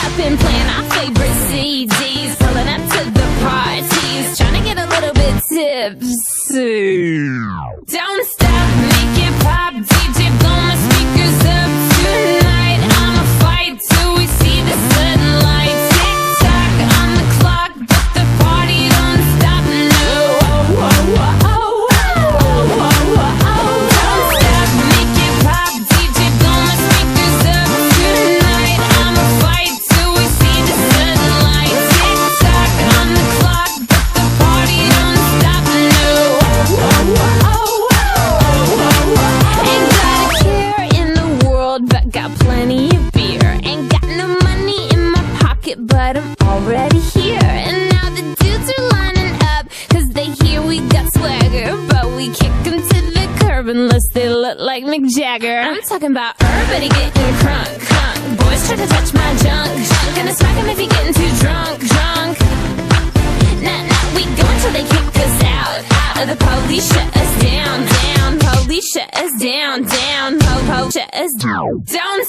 up and playing our favorite CDs, pulling up to the parties, trying to get a little bit tipsy. Don't stop, make it pop, DJ blow my speakers up tonight. I'ma fight till we see the sunlight. Tick tock on the clock, but the party don't stop. No, don't stop, make it pop, DJ blow my speakers up tonight. I'ma fight till we see the sunlight. Tick tock on the clock, but the party don't stop. No, ain't got a care in the world, but got plenty of beer. Ain't got no money in my pocket, but I'm already here. And now the dudes are lining up, cause they hear we got swagger. But we kick them to the curb unless they look like Mick Jagger. I'm talking about everybody getting crunk, crunk. Boys try to touch my junk, junk. Gonna smack him if he getting too drunk, drunk. Nah, nah, we go until they kick us out, out. Or the police shut us down, down. Police shut us down, down. Po, shut us down. Don't